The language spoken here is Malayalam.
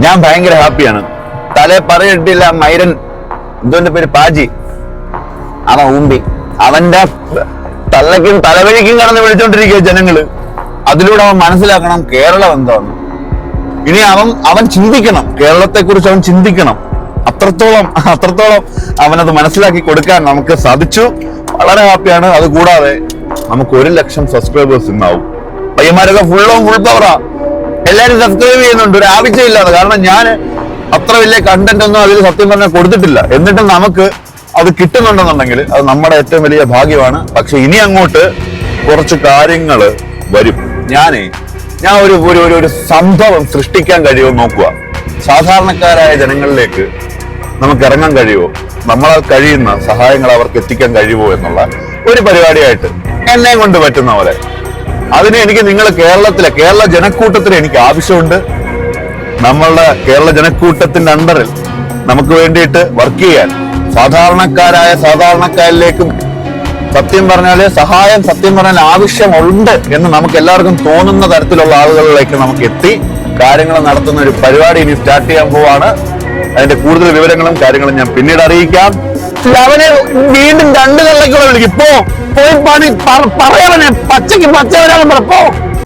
ഞാൻ ഭയങ്കര ഹാപ്പിയാണ്. തലേ പറയിട്ടില്ല മൈരൻ എന്തോന്റെ പേര് പാജി, അവൻ ഊമ്പി അവന്റെ തലയ്ക്കും തലവഴിക്കും കടന്ന് വിളിച്ചോണ്ടിരിക്കുക ജനങ്ങള്. അതിലൂടെ അവൻ മനസ്സിലാക്കണം കേരളം എന്താണ്. ഇനി അവൻ ചിന്തിക്കണം, കേരളത്തെ കുറിച്ച് അവൻ ചിന്തിക്കണം. അത്രത്തോളം അവനത് മനസ്സിലാക്കി കൊടുക്കാൻ നമുക്ക് സാധിച്ചു. വളരെ ഹാപ്പിയാണ്. അതുകൂടാതെ നമുക്ക് 1 ലക്ഷം സബ്സ്ക്രൈബേഴ്സ് ഇന്നാവും. പയ്യന്മാരൊക്കെ ഫുൾ പവറാ. എല്ലാരും സബ്സ്ക്രൈബ് ചെയ്യുന്നുണ്ട്, ഒരു ആവശ്യമില്ലാതെ. കാരണം ഞാൻ അത്ര വലിയ കണ്ടന്റ് ഒന്നും അതിൽ സത്യം പറഞ്ഞാൽ കൊടുത്തിട്ടില്ല. എന്നിട്ടും നമുക്ക് അത് കിട്ടുന്നുണ്ടെന്നുണ്ടെങ്കിൽ അത് നമ്മുടെ ഏറ്റവും വലിയ ഭാഗ്യമാണ്. പക്ഷെ ഇനി അങ്ങോട്ട് കുറച്ച് കാര്യങ്ങൾ വരും. ഞാൻ ഒരു സംഭവം സൃഷ്ടിക്കാൻ കഴിയുമോ നോക്കുക. സാധാരണക്കാരായ ജനങ്ങളിലേക്ക് നമുക്ക് ഇറങ്ങാൻ കഴിയുമോ, നമ്മളാൽ കഴിയുന്ന സഹായങ്ങൾ അവർക്ക് എത്തിക്കാൻ കഴിയുമോ എന്നുള്ള ഒരു പരിപാടിയായിട്ട് എന്നെ കൊണ്ട് പറ്റുന്ന പോലെ. അതിന് എനിക്ക് നിങ്ങൾ കേരള ജനക്കൂട്ടത്തിന് എനിക്ക് ആവശ്യമുണ്ട്. നമ്മളുടെ കേരള ജനക്കൂട്ടത്തിന്റെ അണ്ടറിൽ നമുക്ക് വേണ്ടിയിട്ട് വർക്ക് ചെയ്യാൻ സാധാരണക്കാരിലേക്കും സത്യം പറഞ്ഞാല് സഹായം ആവശ്യമുണ്ട് എന്ന് നമുക്ക് എല്ലാവർക്കും തോന്നുന്ന തരത്തിലുള്ള ആളുകളിലേക്ക് നമുക്ക് എത്തി കാര്യങ്ങൾ നടത്തുന്ന ഒരു പരിപാടി ഇനി സ്റ്റാർട്ട് ചെയ്യാൻ പോവാണ്. അതിന്റെ കൂടുതൽ വിവരങ്ങളും കാര്യങ്ങളും ഞാൻ പിന്നീട് അറിയിക്കാം. അവനെ വീണ്ടും 2 കള്ളക്കൂടെ വിളിക്കും. പോയി പണി പറയാനെ പച്ചവരാണ് പോ.